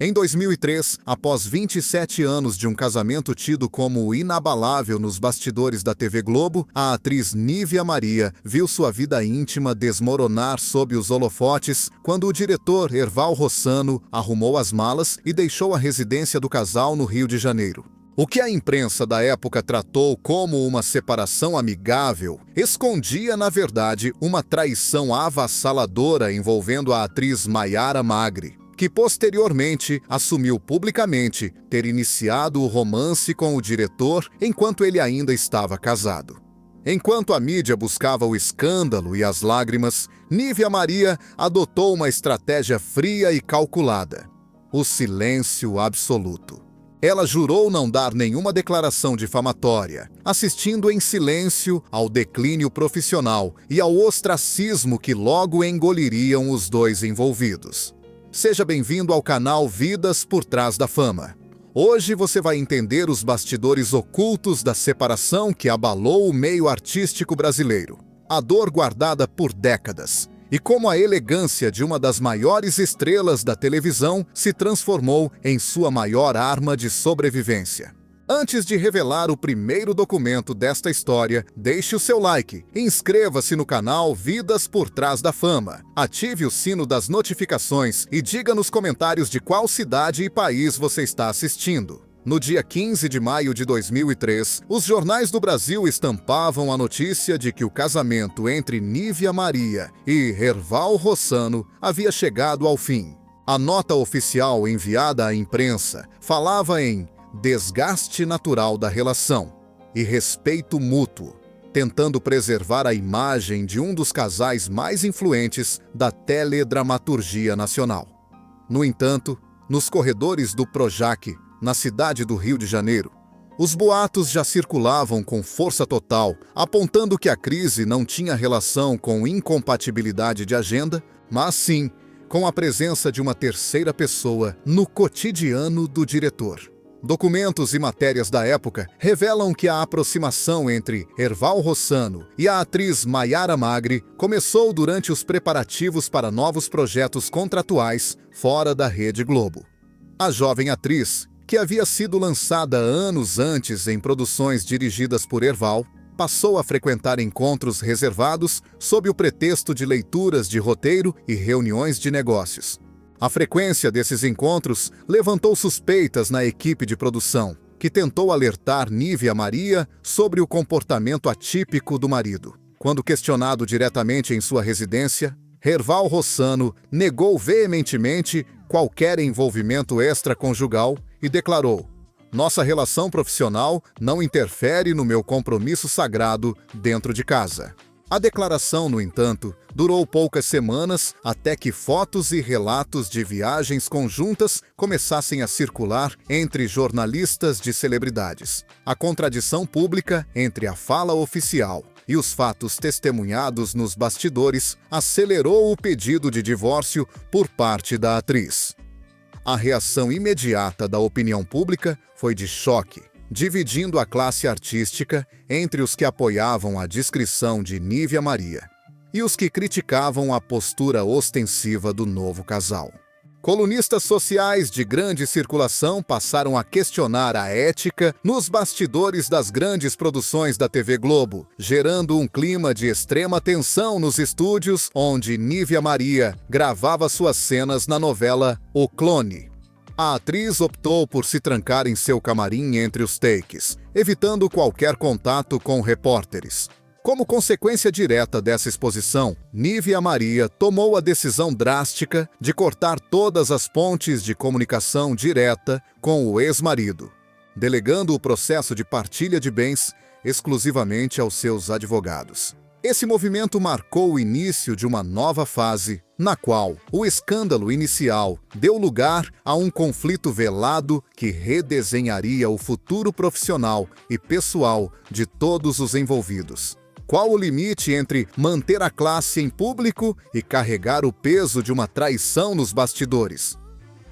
Em 2003, após 27 anos de um casamento tido como inabalável nos bastidores da TV Globo, a atriz Nívia Maria viu sua vida íntima desmoronar sob os holofotes quando o diretor Erval Rossano arrumou as malas e deixou a residência do casal no Rio de Janeiro. O que a imprensa da época tratou como uma separação amigável, escondia, na verdade, uma traição avassaladora envolvendo a atriz Maiara Magri, que posteriormente assumiu publicamente ter iniciado o romance com o diretor enquanto ele ainda estava casado. Enquanto a mídia buscava o escândalo e as lágrimas, Nívia Maria adotou uma estratégia fria e calculada: o silêncio absoluto. Ela jurou não dar nenhuma declaração difamatória, assistindo em silêncio ao declínio profissional e ao ostracismo que logo engoliriam os dois envolvidos. Seja bem-vindo ao canal Vidas por Trás da Fama. Hoje você vai entender os bastidores ocultos da separação que abalou o meio artístico brasileiro, a dor guardada por décadas, e como a elegância de uma das maiores estrelas da televisão se transformou em sua maior arma de sobrevivência. Antes de revelar o primeiro documento desta história, deixe o seu like, inscreva-se no canal Vidas por Trás da Fama, ative o sino das notificações e diga nos comentários de qual cidade e país você está assistindo. No dia 15 de maio de 2003, os jornais do Brasil estampavam a notícia de que o casamento entre Nívia Maria e Erval Rossano havia chegado ao fim. A nota oficial enviada à imprensa falava em desgaste natural da relação e respeito mútuo, tentando preservar a imagem de um dos casais mais influentes da teledramaturgia nacional. No entanto, nos corredores do Projac, na cidade do Rio de Janeiro, os boatos já circulavam com força total, apontando que a crise não tinha relação com incompatibilidade de agenda, mas sim com a presença de uma terceira pessoa no cotidiano do diretor. Documentos e matérias da época revelam que a aproximação entre Erval Rossano e a atriz Maiara Magri começou durante os preparativos para novos projetos contratuais fora da Rede Globo. A jovem atriz, que havia sido lançada anos antes em produções dirigidas por Erval, passou a frequentar encontros reservados sob o pretexto de leituras de roteiro e reuniões de negócios. A frequência desses encontros levantou suspeitas na equipe de produção, que tentou alertar Nívia Maria sobre o comportamento atípico do marido. Quando questionado diretamente em sua residência, Erval Rossano negou veementemente qualquer envolvimento extraconjugal e declarou: "Nossa relação profissional não interfere no meu compromisso sagrado dentro de casa." A declaração, no entanto, durou poucas semanas até que fotos e relatos de viagens conjuntas começassem a circular entre jornalistas de celebridades. A contradição pública entre a fala oficial e os fatos testemunhados nos bastidores acelerou o pedido de divórcio por parte da atriz. A reação imediata da opinião pública foi de choque, dividindo a classe artística entre os que apoiavam a discrição de Nívia Maria e os que criticavam a postura ostensiva do novo casal. Colunistas sociais de grande circulação passaram a questionar a ética nos bastidores das grandes produções da TV Globo, gerando um clima de extrema tensão nos estúdios onde Nívia Maria gravava suas cenas na novela O Clone. A atriz optou por se trancar em seu camarim entre os takes, evitando qualquer contato com repórteres. Como consequência direta dessa exposição, Nívia Maria tomou a decisão drástica de cortar todas as pontes de comunicação direta com o ex-marido, delegando o processo de partilha de bens exclusivamente aos seus advogados. Esse movimento marcou o início de uma nova fase, na qual o escândalo inicial deu lugar a um conflito velado que redesenharia o futuro profissional e pessoal de todos os envolvidos. Qual o limite entre manter a classe em público e carregar o peso de uma traição nos bastidores?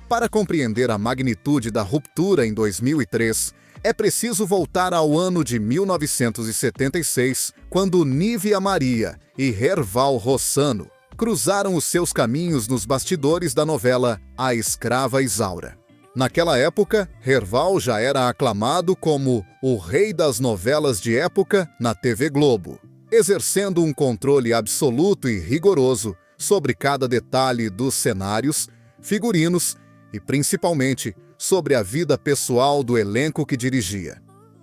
Para compreender a magnitude da ruptura em 2003, é preciso voltar ao ano de 1976, quando Nívia Maria e Erval Rossano cruzaram os seus caminhos nos bastidores da novela A Escrava Isaura. Naquela época, Herval já era aclamado como o rei das novelas de época na TV Globo, exercendo um controle absoluto e rigoroso sobre cada detalhe dos cenários, figurinos e, principalmente, sobre a vida pessoal do elenco que dirigia.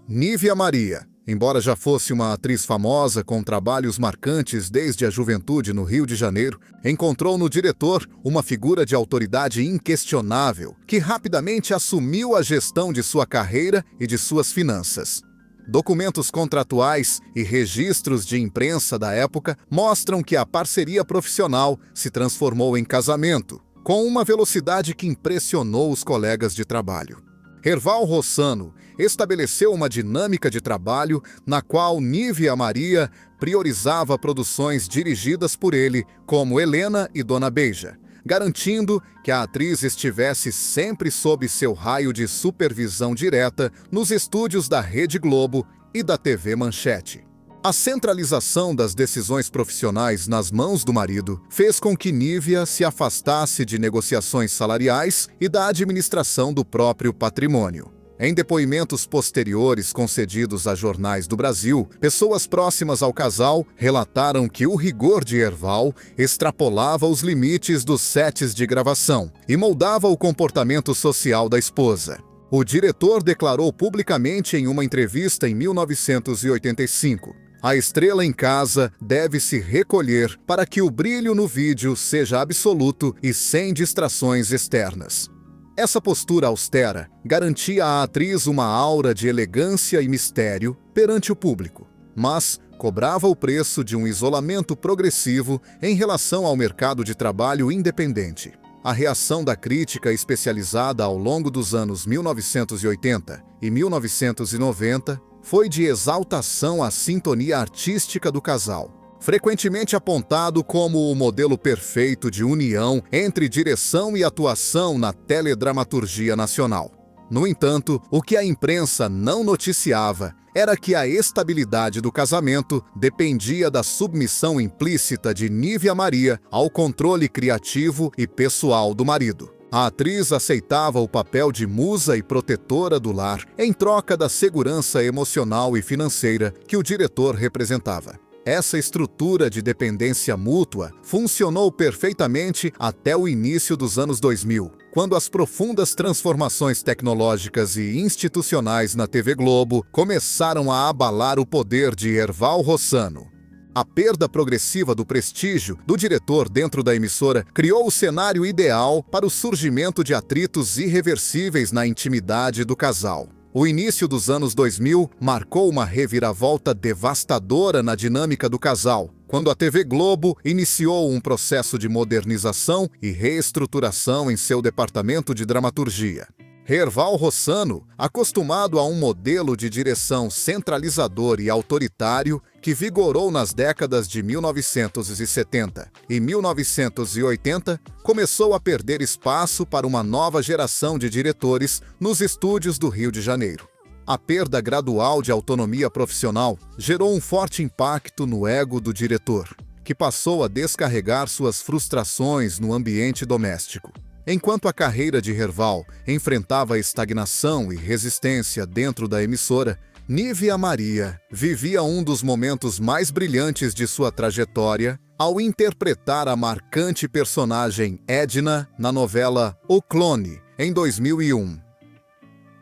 Nívia Maria, embora já fosse uma atriz famosa com trabalhos marcantes desde a juventude no Rio de Janeiro, encontrou no diretor uma figura de autoridade inquestionável que rapidamente assumiu a gestão de sua carreira e de suas finanças. Documentos contratuais e registros de imprensa da época mostram que a parceria profissional se transformou em casamento, com uma velocidade que impressionou os colegas de trabalho. Herval Rossano estabeleceu uma dinâmica de trabalho na qual Nívia Maria priorizava produções dirigidas por ele, como Helena e Dona Beija, garantindo que a atriz estivesse sempre sob seu raio de supervisão direta nos estúdios da Rede Globo e da TV Manchete. A centralização das decisões profissionais nas mãos do marido fez com que Nívia se afastasse de negociações salariais e da administração do próprio patrimônio. Em depoimentos posteriores concedidos a jornais do Brasil, pessoas próximas ao casal relataram que o rigor de Herval extrapolava os limites dos sets de gravação e moldava o comportamento social da esposa. O diretor declarou publicamente em uma entrevista em 1985: "A estrela em casa deve se recolher para que o brilho no vídeo seja absoluto e sem distrações externas." Essa postura austera garantia à atriz uma aura de elegância e mistério perante o público, mas cobrava o preço de um isolamento progressivo em relação ao mercado de trabalho independente. A reação da crítica especializada ao longo dos anos 1980 e 1990 foi de exaltação à sintonia artística do casal, frequentemente apontado como o modelo perfeito de união entre direção e atuação na teledramaturgia nacional. No entanto, o que a imprensa não noticiava era que a estabilidade do casamento dependia da submissão implícita de Nívia Maria ao controle criativo e pessoal do marido. A atriz aceitava o papel de musa e protetora do lar em troca da segurança emocional e financeira que o diretor representava. Essa estrutura de dependência mútua funcionou perfeitamente até o início dos anos 2000, quando as profundas transformações tecnológicas e institucionais na TV Globo começaram a abalar o poder de Herval Rossano. A perda progressiva do prestígio do diretor dentro da emissora criou o cenário ideal para o surgimento de atritos irreversíveis na intimidade do casal. O início dos anos 2000 marcou uma reviravolta devastadora na dinâmica do casal, quando a TV Globo iniciou um processo de modernização e reestruturação em seu departamento de dramaturgia. Herval Rossano, acostumado a um modelo de direção centralizador e autoritário que vigorou nas décadas de 1970 e 1980, começou a perder espaço para uma nova geração de diretores nos estúdios do Rio de Janeiro. A perda gradual de autonomia profissional gerou um forte impacto no ego do diretor, que passou a descarregar suas frustrações no ambiente doméstico. Enquanto a carreira de Herval enfrentava estagnação e resistência dentro da emissora, Nívia Maria vivia um dos momentos mais brilhantes de sua trajetória ao interpretar a marcante personagem Edna na novela O Clone, em 2001.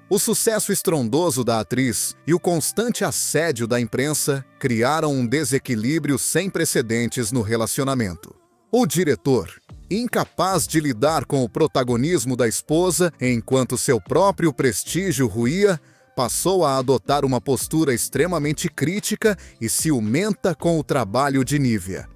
O sucesso estrondoso da atriz e o constante assédio da imprensa criaram um desequilíbrio sem precedentes no relacionamento. O diretor, incapaz de lidar com o protagonismo da esposa enquanto seu próprio prestígio ruía, passou a adotar uma postura extremamente crítica e ciumenta com o trabalho de Nívia.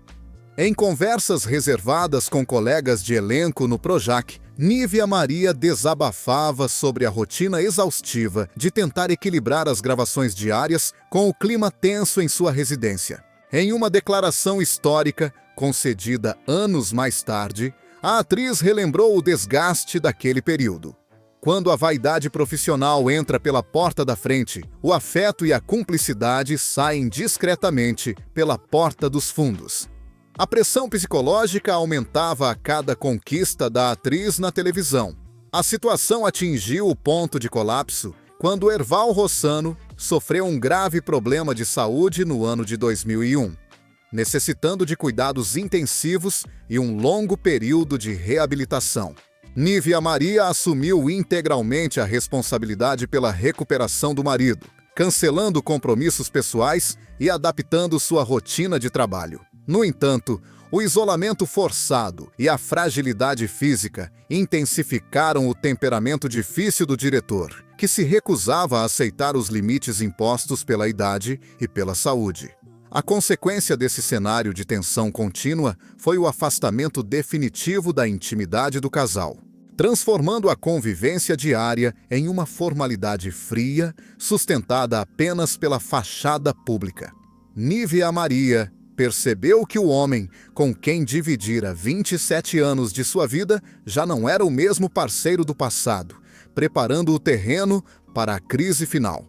Em conversas reservadas com colegas de elenco no Projac, Nívia Maria desabafava sobre a rotina exaustiva de tentar equilibrar as gravações diárias com o clima tenso em sua residência. Em uma declaração histórica, concedida anos mais tarde, a atriz relembrou o desgaste daquele período. Quando a vaidade profissional entra pela porta da frente, o afeto e a cumplicidade saem discretamente pela porta dos fundos. A pressão psicológica aumentava a cada conquista da atriz na televisão. A situação atingiu o ponto de colapso quando Erval Rossano sofreu um grave problema de saúde no ano de 2001, necessitando de cuidados intensivos e um longo período de reabilitação. Nívia Maria assumiu integralmente a responsabilidade pela recuperação do marido, cancelando compromissos pessoais e adaptando sua rotina de trabalho. No entanto, o isolamento forçado e a fragilidade física intensificaram o temperamento difícil do diretor, que se recusava a aceitar os limites impostos pela idade e pela saúde. A consequência desse cenário de tensão contínua foi o afastamento definitivo da intimidade do casal, transformando a convivência diária em uma formalidade fria, sustentada apenas pela fachada pública. Nívia Maria percebeu que o homem com quem dividira 27 anos de sua vida já não era o mesmo parceiro do passado, preparando o terreno para a crise final.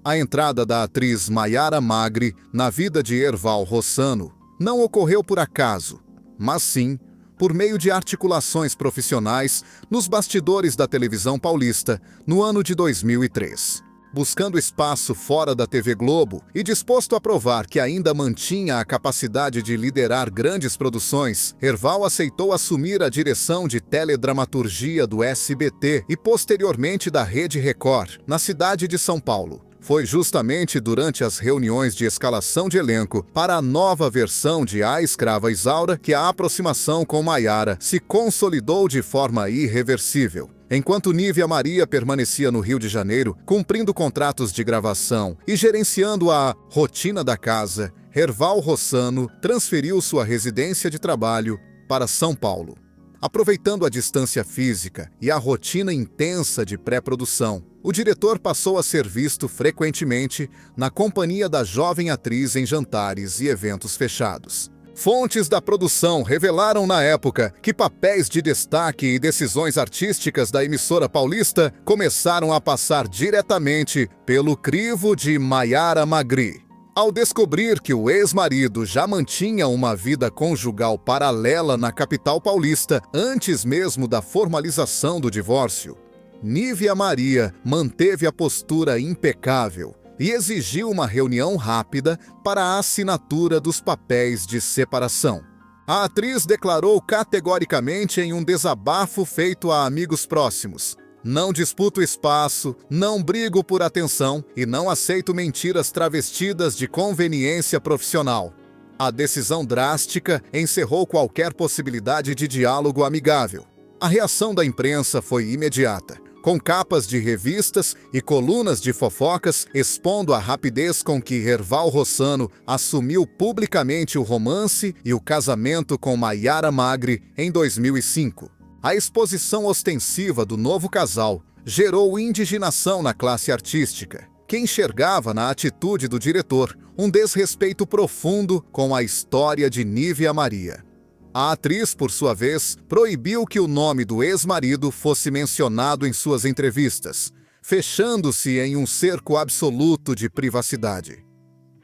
A entrada da atriz Maiara Magri na vida de Erval Rossano não ocorreu por acaso, mas sim por meio de articulações profissionais nos bastidores da televisão paulista no ano de 2003. Buscando espaço fora da TV Globo e disposto a provar que ainda mantinha a capacidade de liderar grandes produções, Erval aceitou assumir a direção de teledramaturgia do SBT e posteriormente da Rede Record, na cidade de São Paulo. Foi justamente durante as reuniões de escalação de elenco para a nova versão de A Escrava Isaura que a aproximação com Maiara se consolidou de forma irreversível. Enquanto Nívia Maria permanecia no Rio de Janeiro, cumprindo contratos de gravação e gerenciando a rotina da casa, Erval Rossano transferiu sua residência de trabalho para São Paulo. Aproveitando a distância física e a rotina intensa de pré-produção, o diretor passou a ser visto frequentemente na companhia da jovem atriz em jantares e eventos fechados. Fontes da produção revelaram na época que papéis de destaque e decisões artísticas da emissora paulista começaram a passar diretamente pelo crivo de Maiara Magri. Ao descobrir que o ex-marido já mantinha uma vida conjugal paralela na capital paulista antes mesmo da formalização do divórcio, Nívia Maria manteve a postura impecável e exigiu uma reunião rápida para a assinatura dos papéis de separação. A atriz declarou categoricamente em um desabafo feito a amigos próximos: "Não disputo espaço, não brigo por atenção e não aceito mentiras travestidas de conveniência profissional." A decisão drástica encerrou qualquer possibilidade de diálogo amigável. A reação da imprensa foi imediata, com capas de revistas e colunas de fofocas expondo a rapidez com que Erval Rossano assumiu publicamente o romance e o casamento com Maiara Magri em 2005. A exposição ostensiva do novo casal gerou indignação na classe artística, que enxergava na atitude do diretor um desrespeito profundo com a história de Nívia Maria. A atriz, por sua vez, proibiu que o nome do ex-marido fosse mencionado em suas entrevistas, fechando-se em um cerco absoluto de privacidade.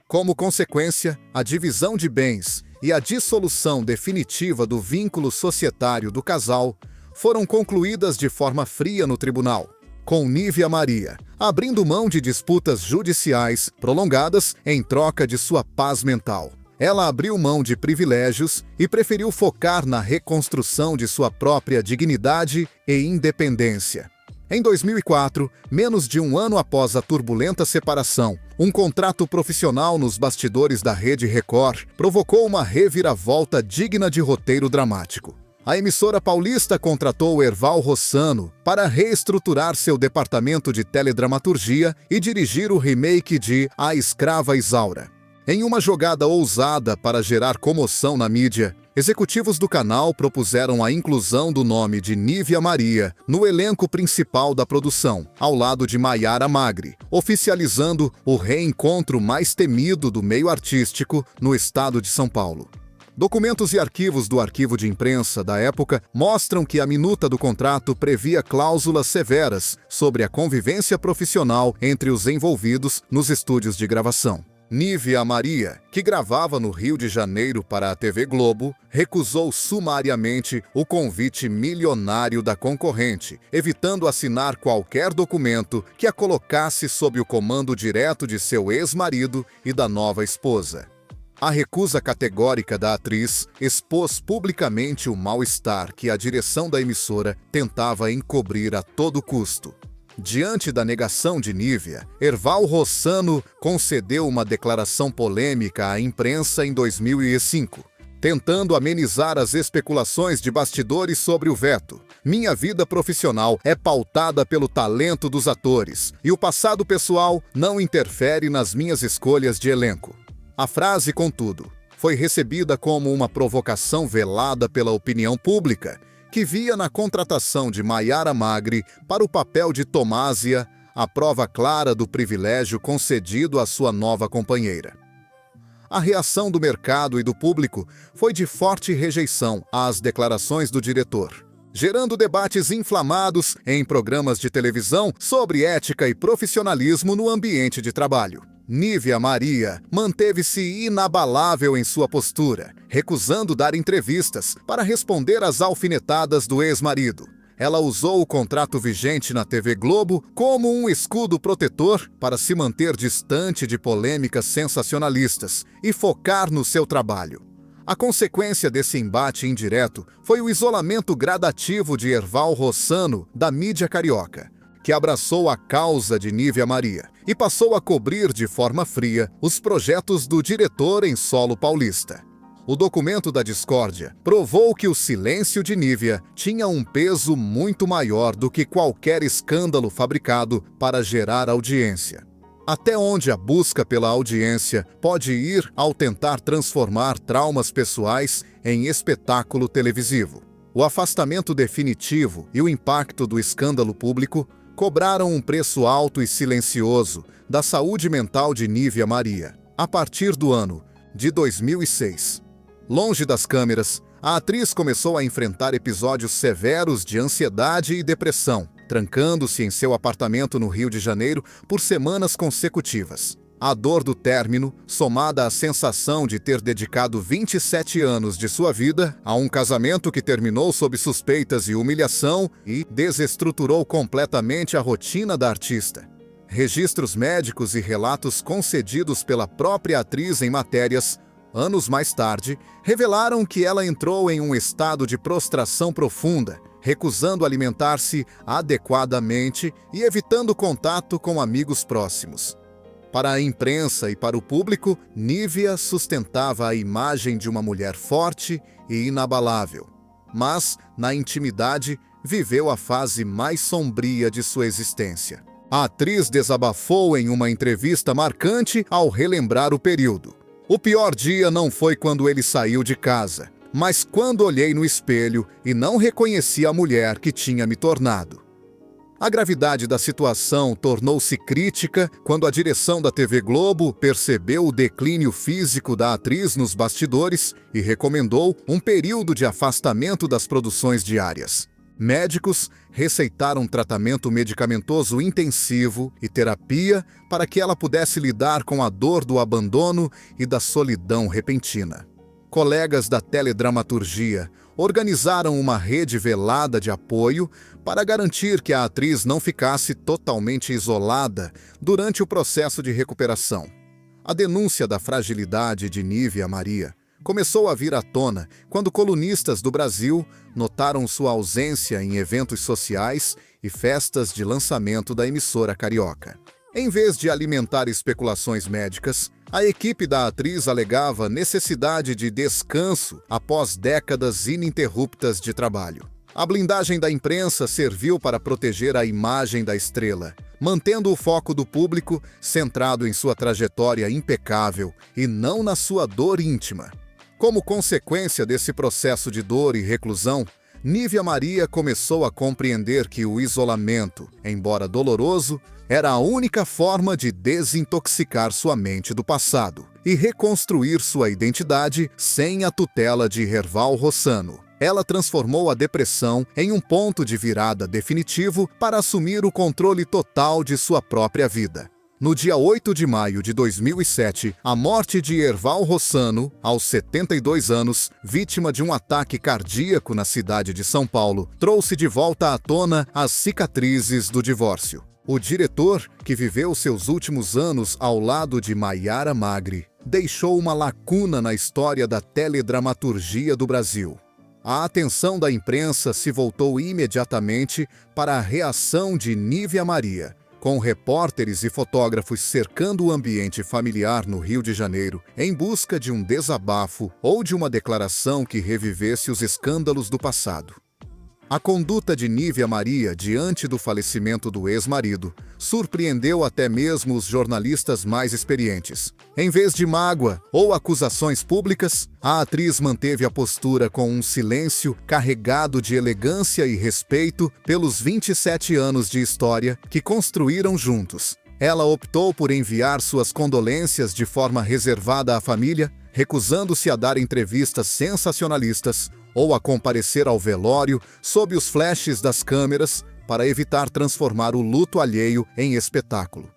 Como consequência, a divisão de bens e a dissolução definitiva do vínculo societário do casal foram concluídas de forma fria no tribunal, com Nívia Maria abrindo mão de disputas judiciais prolongadas em troca de sua paz mental. Ela abriu mão de privilégios e preferiu focar na reconstrução de sua própria dignidade e independência. Em 2004, menos de um ano após a turbulenta separação, um contrato profissional nos bastidores da Rede Record provocou uma reviravolta digna de roteiro dramático. A emissora paulista contratou Erval Rossano para reestruturar seu departamento de teledramaturgia e dirigir o remake de A Escrava Isaura. Em uma jogada ousada para gerar comoção na mídia, executivos do canal propuseram a inclusão do nome de Nívia Maria no elenco principal da produção, ao lado de Maiara Magri, oficializando o reencontro mais temido do meio artístico no estado de São Paulo. Documentos e arquivos do arquivo de imprensa da época mostram que a minuta do contrato previa cláusulas severas sobre a convivência profissional entre os envolvidos nos estúdios de gravação. Nívia Maria, que gravava no Rio de Janeiro para a TV Globo, recusou sumariamente o convite milionário da concorrente, evitando assinar qualquer documento que a colocasse sob o comando direto de seu ex-marido e da nova esposa. A recusa categórica da atriz expôs publicamente o mal-estar que a direção da emissora tentava encobrir a todo custo. Diante da negação de Nívia, Erval Rossano concedeu uma declaração polêmica à imprensa em 2005, tentando amenizar as especulações de bastidores sobre o veto. Minha vida profissional é pautada pelo talento dos atores, e o passado pessoal não interfere nas minhas escolhas de elenco. A frase, contudo, foi recebida como uma provocação velada pela opinião pública, que via na contratação de Maiara Magri para o papel de Tomásia a prova clara do privilégio concedido à sua nova companheira. A reação do mercado e do público foi de forte rejeição às declarações do diretor, gerando debates inflamados em programas de televisão sobre ética e profissionalismo no ambiente de trabalho. Nívia Maria manteve-se inabalável em sua postura, recusando dar entrevistas para responder às alfinetadas do ex-marido. Ela usou o contrato vigente na TV Globo como um escudo protetor para se manter distante de polêmicas sensacionalistas e focar no seu trabalho. A consequência desse embate indireto foi o isolamento gradativo de Erval Rossano da mídia carioca, que abraçou a causa de Nívia Maria e passou a cobrir de forma fria os projetos do diretor em solo paulista. O documento da discórdia provou que o silêncio de Nívia tinha um peso muito maior do que qualquer escândalo fabricado para gerar audiência. Até onde a busca pela audiência pode ir ao tentar transformar traumas pessoais em espetáculo televisivo. O afastamento definitivo e o impacto do escândalo público cobraram um preço alto e silencioso da saúde mental de Nívia Maria, a partir do ano de 2006. Longe das câmeras, a atriz começou a enfrentar episódios severos de ansiedade e depressão, trancando-se em seu apartamento no Rio de Janeiro por semanas consecutivas. A dor do término, somada à sensação de ter dedicado 27 anos de sua vida a um casamento que terminou sob suspeitas e humilhação e desestruturou completamente a rotina da artista. Registros médicos e relatos concedidos pela própria atriz em matérias, anos mais tarde, revelaram que ela entrou em um estado de prostração profunda, recusando alimentar-se adequadamente e evitando contato com amigos próximos. Para a imprensa e para o público, Nívia sustentava a imagem de uma mulher forte e inabalável. Mas, na intimidade, viveu a fase mais sombria de sua existência. A atriz desabafou em uma entrevista marcante ao relembrar o período. O pior dia não foi quando ele saiu de casa, mas quando olhei no espelho e não reconheci a mulher que tinha me tornado. A gravidade da situação tornou-se crítica quando a direção da TV Globo percebeu o declínio físico da atriz nos bastidores e recomendou um período de afastamento das produções diárias. Médicos receitaram tratamento medicamentoso intensivo e terapia para que ela pudesse lidar com a dor do abandono e da solidão repentina. Colegas da teledramaturgia organizaram uma rede velada de apoio para garantir que a atriz não ficasse totalmente isolada durante o processo de recuperação. A denúncia da fragilidade de Nívia Maria começou a vir à tona quando colunistas do Brasil notaram sua ausência em eventos sociais e festas de lançamento da emissora carioca. Em vez de alimentar especulações médicas, a equipe da atriz alegava necessidade de descanso após décadas ininterruptas de trabalho. A blindagem da imprensa serviu para proteger a imagem da estrela, mantendo o foco do público centrado em sua trajetória impecável e não na sua dor íntima. Como consequência desse processo de dor e reclusão, Nívia Maria começou a compreender que o isolamento, embora doloroso, era a única forma de desintoxicar sua mente do passado e reconstruir sua identidade sem a tutela de Erval Rossano. Ela transformou a depressão em um ponto de virada definitivo para assumir o controle total de sua própria vida. No dia 8 de maio de 2007, a morte de Erval Rossano, aos 72 anos, vítima de um ataque cardíaco na cidade de São Paulo, trouxe de volta à tona as cicatrizes do divórcio. O diretor, que viveu seus últimos anos ao lado de Maiara Magri, deixou uma lacuna na história da teledramaturgia do Brasil. A atenção da imprensa se voltou imediatamente para a reação de Nívia Maria, com repórteres e fotógrafos cercando o ambiente familiar no Rio de Janeiro, em busca de um desabafo ou de uma declaração que revivesse os escândalos do passado. A conduta de Nívia Maria diante do falecimento do ex-marido surpreendeu até mesmo os jornalistas mais experientes. Em vez de mágoa ou acusações públicas, a atriz manteve a postura com um silêncio carregado de elegância e respeito pelos 27 anos de história que construíram juntos. Ela optou por enviar suas condolências de forma reservada à família, recusando-se a dar entrevistas sensacionalistas ou a comparecer ao velório sob os flashes das câmeras para evitar transformar o luto alheio em espetáculo.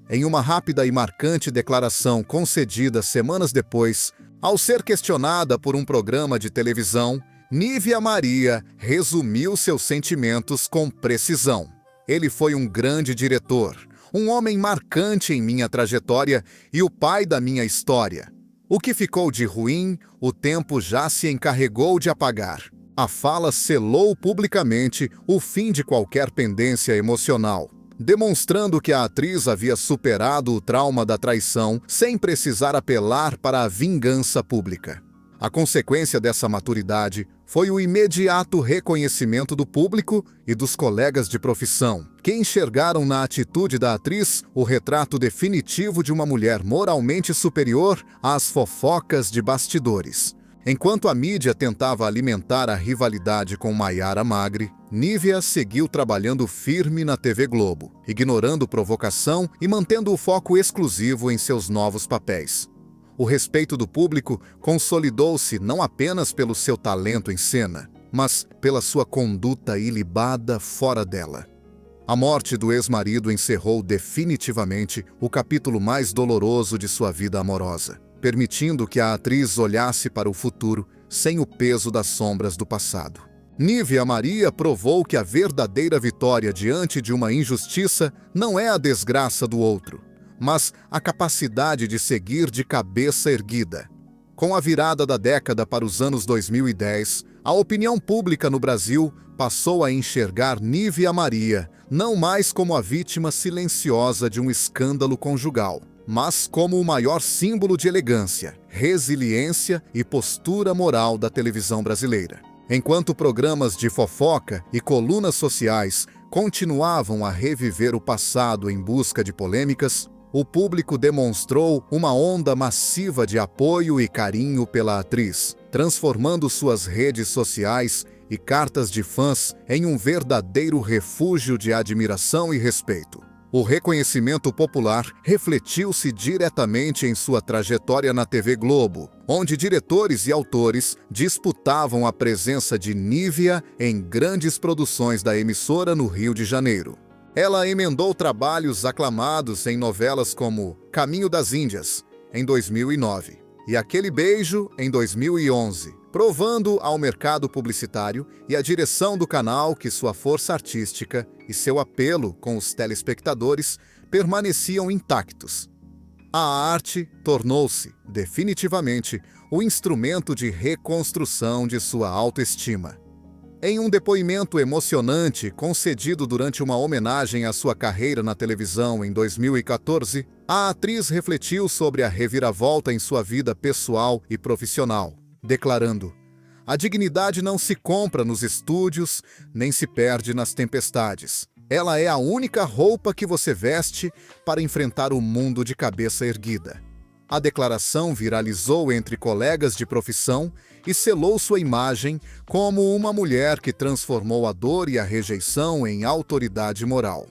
Em uma rápida e marcante declaração concedida semanas depois, ao ser questionada por um programa de televisão, Nívia Maria resumiu seus sentimentos com precisão. Ele foi um grande diretor, um homem marcante em minha trajetória e o pai da minha história. O que ficou de ruim, o tempo já se encarregou de apagar. A fala selou publicamente o fim de qualquer pendência emocional, demonstrando que a atriz havia superado o trauma da traição sem precisar apelar para a vingança pública. A consequência dessa maturidade foi o imediato reconhecimento do público e dos colegas de profissão, que enxergaram na atitude da atriz o retrato definitivo de uma mulher moralmente superior às fofocas de bastidores. Enquanto a mídia tentava alimentar a rivalidade com Maiara Magri, Nívia seguiu trabalhando firme na TV Globo, ignorando provocação e mantendo o foco exclusivo em seus novos papéis. O respeito do público consolidou-se não apenas pelo seu talento em cena, mas pela sua conduta ilibada fora dela. A morte do ex-marido encerrou definitivamente o capítulo mais doloroso de sua vida amorosa, permitindo que a atriz olhasse para o futuro sem o peso das sombras do passado. Nívia Maria provou que a verdadeira vitória diante de uma injustiça não é a desgraça do outro, mas a capacidade de seguir de cabeça erguida. Com a virada da década para os anos 2010, a opinião pública no Brasil passou a enxergar Nívia Maria não mais como a vítima silenciosa de um escândalo conjugal, mas como o maior símbolo de elegância, resiliência e postura moral da televisão brasileira. Enquanto programas de fofoca e colunas sociais continuavam a reviver o passado em busca de polêmicas, o público demonstrou uma onda massiva de apoio e carinho pela atriz, transformando suas redes sociais e cartas de fãs em um verdadeiro refúgio de admiração e respeito. O reconhecimento popular refletiu-se diretamente em sua trajetória na TV Globo, onde diretores e autores disputavam a presença de Nívia em grandes produções da emissora no Rio de Janeiro. Ela emendou trabalhos aclamados em novelas como Caminho das Índias, em 2009, e Aquele Beijo, em 2011, provando ao mercado publicitário e à direção do canal que sua força artística e seu apelo com os telespectadores permaneciam intactos. A arte tornou-se, definitivamente, o instrumento de reconstrução de sua autoestima. Em um depoimento emocionante concedido durante uma homenagem à sua carreira na televisão em 2014, a atriz refletiu sobre a reviravolta em sua vida pessoal e profissional, declarando: "A dignidade não se compra nos estúdios, nem se perde nas tempestades. Ela é a única roupa que você veste para enfrentar o mundo de cabeça erguida." A declaração viralizou entre colegas de profissão e selou sua imagem como uma mulher que transformou a dor e a rejeição em autoridade moral.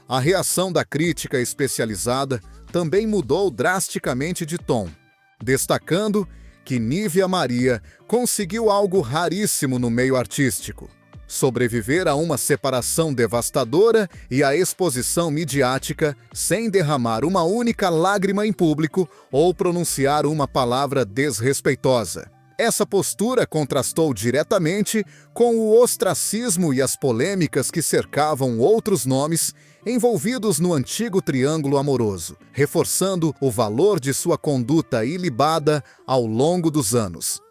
A reação da crítica especializada também mudou drasticamente de tom, destacando que Nívia Maria conseguiu algo raríssimo no meio artístico: sobreviver a uma separação devastadora e à exposição midiática sem derramar uma única lágrima em público ou pronunciar uma palavra desrespeitosa. Essa postura contrastou diretamente com o ostracismo e as polêmicas que cercavam outros nomes envolvidos no antigo triângulo amoroso, reforçando o valor de sua conduta ilibada ao longo dos anos.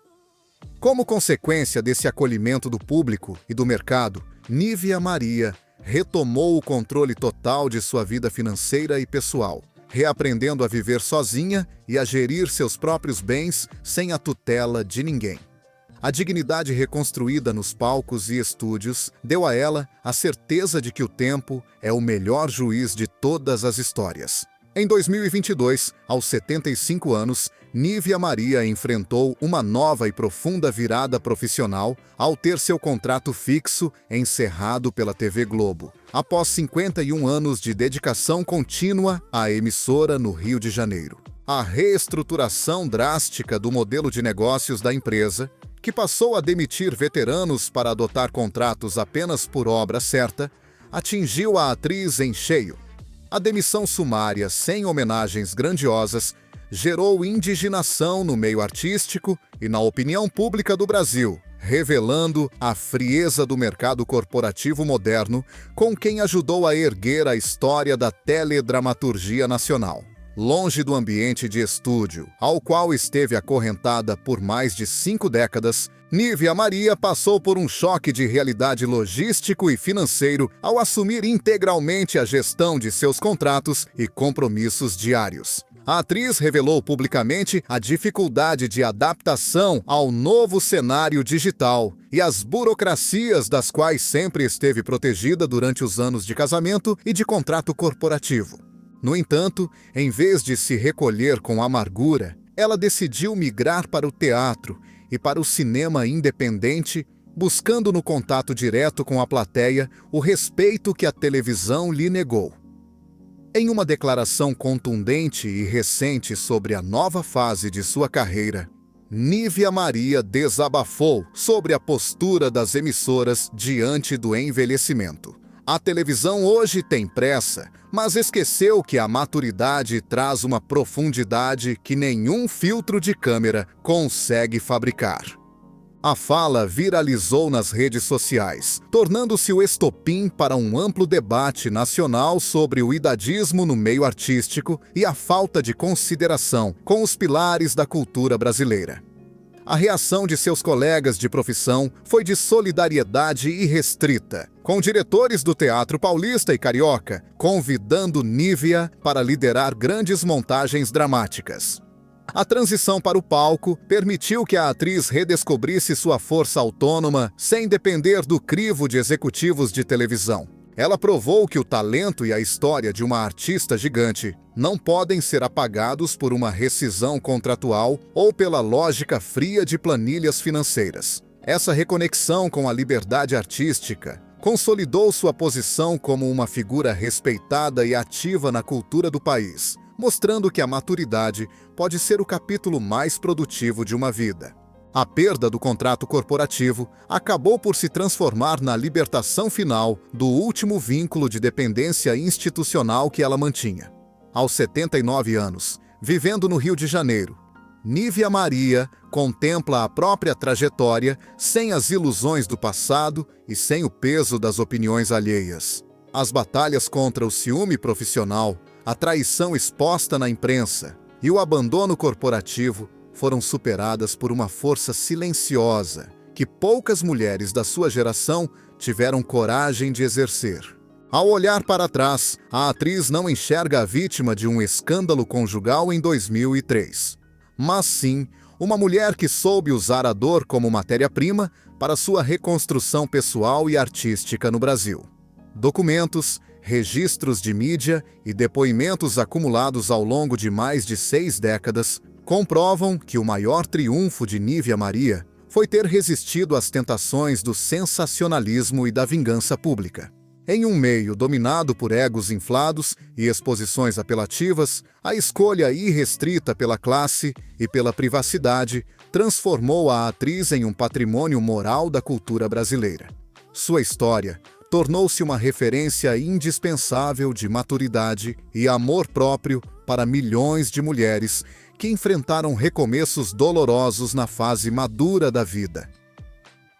Como consequência desse acolhimento do público e do mercado, Nívia Maria retomou o controle total de sua vida financeira e pessoal, reaprendendo a viver sozinha e a gerir seus próprios bens sem a tutela de ninguém. A dignidade reconstruída nos palcos e estúdios deu a ela a certeza de que o tempo é o melhor juiz de todas as histórias. Em 2022, aos 75 anos, Nívia Maria enfrentou uma nova e profunda virada profissional ao ter seu contrato fixo encerrado pela TV Globo, após 51 anos de dedicação contínua à emissora no Rio de Janeiro. A reestruturação drástica do modelo de negócios da empresa, que passou a demitir veteranos para adotar contratos apenas por obra certa, atingiu a atriz em cheio. A demissão sumária, sem homenagens grandiosas, gerou indignação no meio artístico e na opinião pública do Brasil, revelando a frieza do mercado corporativo moderno com quem ajudou a erguer a história da teledramaturgia nacional. Longe do ambiente de estúdio, ao qual esteve acorrentada por mais de 5 décadas, Nívia Maria passou por um choque de realidade logístico e financeiro ao assumir integralmente a gestão de seus contratos e compromissos diários. A atriz revelou publicamente a dificuldade de adaptação ao novo cenário digital e as burocracias das quais sempre esteve protegida durante os anos de casamento e de contrato corporativo. No entanto, em vez de se recolher com amargura, ela decidiu migrar para o teatro e para o cinema independente, buscando no contato direto com a plateia o respeito que a televisão lhe negou. Em uma declaração contundente e recente sobre a nova fase de sua carreira, Nívia Maria desabafou sobre a postura das emissoras diante do envelhecimento. A televisão hoje tem pressa, mas esqueceu que a maturidade traz uma profundidade que nenhum filtro de câmera consegue fabricar. A fala viralizou nas redes sociais, tornando-se o estopim para um amplo debate nacional sobre o idadismo no meio artístico e a falta de consideração com os pilares da cultura brasileira. A reação de seus colegas de profissão foi de solidariedade irrestrita, com diretores do Teatro Paulista e Carioca convidando Nívia para liderar grandes montagens dramáticas. A transição para o palco permitiu que a atriz redescobrisse sua força autônoma sem depender do crivo de executivos de televisão. Ela provou que o talento e a história de uma artista gigante não podem ser apagados por uma rescisão contratual ou pela lógica fria de planilhas financeiras. Essa reconexão com a liberdade artística consolidou sua posição como uma figura respeitada e ativa na cultura do país, mostrando que a maturidade pode ser o capítulo mais produtivo de uma vida. A perda do contrato corporativo acabou por se transformar na libertação final do último vínculo de dependência institucional que ela mantinha. Aos 79 anos, vivendo no Rio de Janeiro, Nívia Maria contempla a própria trajetória sem as ilusões do passado e sem o peso das opiniões alheias. As batalhas contra o ciúme profissional, a traição exposta na imprensa e o abandono corporativo foram superadas por uma força silenciosa que poucas mulheres da sua geração tiveram coragem de exercer. Ao olhar para trás, a atriz não enxerga a vítima de um escândalo conjugal em 2003, mas sim uma mulher que soube usar a dor como matéria-prima para sua reconstrução pessoal e artística no Brasil. Documentos, registros de mídia e depoimentos acumulados ao longo de mais de 6 décadas comprovam que o maior triunfo de Nívia Maria foi ter resistido às tentações do sensacionalismo e da vingança pública. Em um meio dominado por egos inflados e exposições apelativas, a escolha irrestrita pela classe e pela privacidade transformou a atriz em um patrimônio moral da cultura brasileira. Sua história tornou-se uma referência indispensável de maturidade e amor próprio para milhões de mulheres que enfrentaram recomeços dolorosos na fase madura da vida.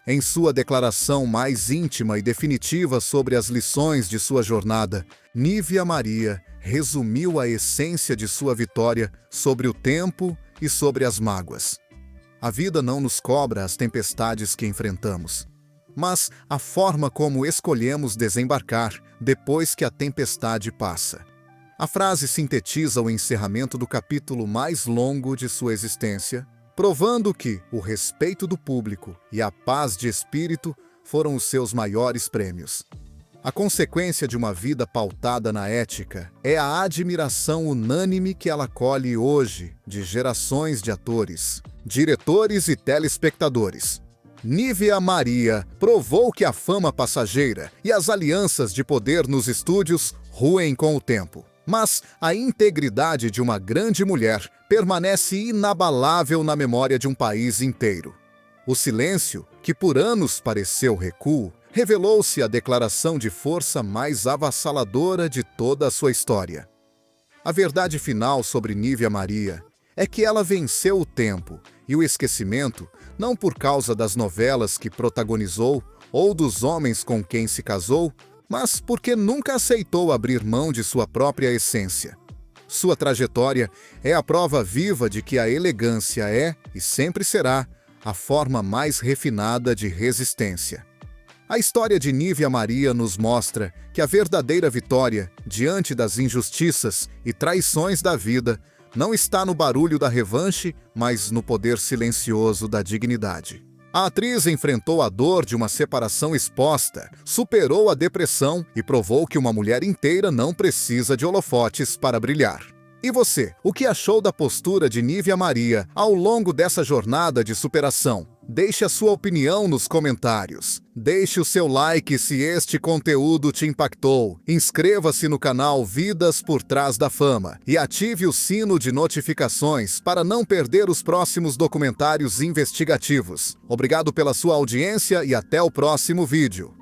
Em sua declaração mais íntima e definitiva sobre as lições de sua jornada, Nívia Maria resumiu a essência de sua vitória sobre o tempo e sobre as mágoas. A vida não nos cobra as tempestades que enfrentamos, mas a forma como escolhemos desembarcar depois que a tempestade passa. A frase sintetiza o encerramento do capítulo mais longo de sua existência, provando que o respeito do público e a paz de espírito foram os seus maiores prêmios. A consequência de uma vida pautada na ética é a admiração unânime que ela colhe hoje de gerações de atores, diretores e telespectadores. Nívia Maria provou que a fama passageira e as alianças de poder nos estúdios ruem com o tempo. Mas a integridade de uma grande mulher permanece inabalável na memória de um país inteiro. O silêncio, que por anos pareceu recuo, revelou-se a declaração de força mais avassaladora de toda a sua história. A verdade final sobre Nívia Maria é que ela venceu o tempo e o esquecimento não por causa das novelas que protagonizou ou dos homens com quem se casou, mas porque nunca aceitou abrir mão de sua própria essência. Sua trajetória é a prova viva de que a elegância é, e sempre será, a forma mais refinada de resistência. A história de Nívia Maria nos mostra que a verdadeira vitória, diante das injustiças e traições da vida, não está no barulho da revanche, mas no poder silencioso da dignidade. A atriz enfrentou a dor de uma separação exposta, superou a depressão e provou que uma mulher inteira não precisa de holofotes para brilhar. E você, o que achou da postura de Nívia Maria ao longo dessa jornada de superação? Deixe a sua opinião nos comentários. Deixe o seu like se este conteúdo te impactou. Inscreva-se no canal Vidas por Trás da Fama e ative o sino de notificações para não perder os próximos documentários investigativos. Obrigado pela sua audiência e até o próximo vídeo.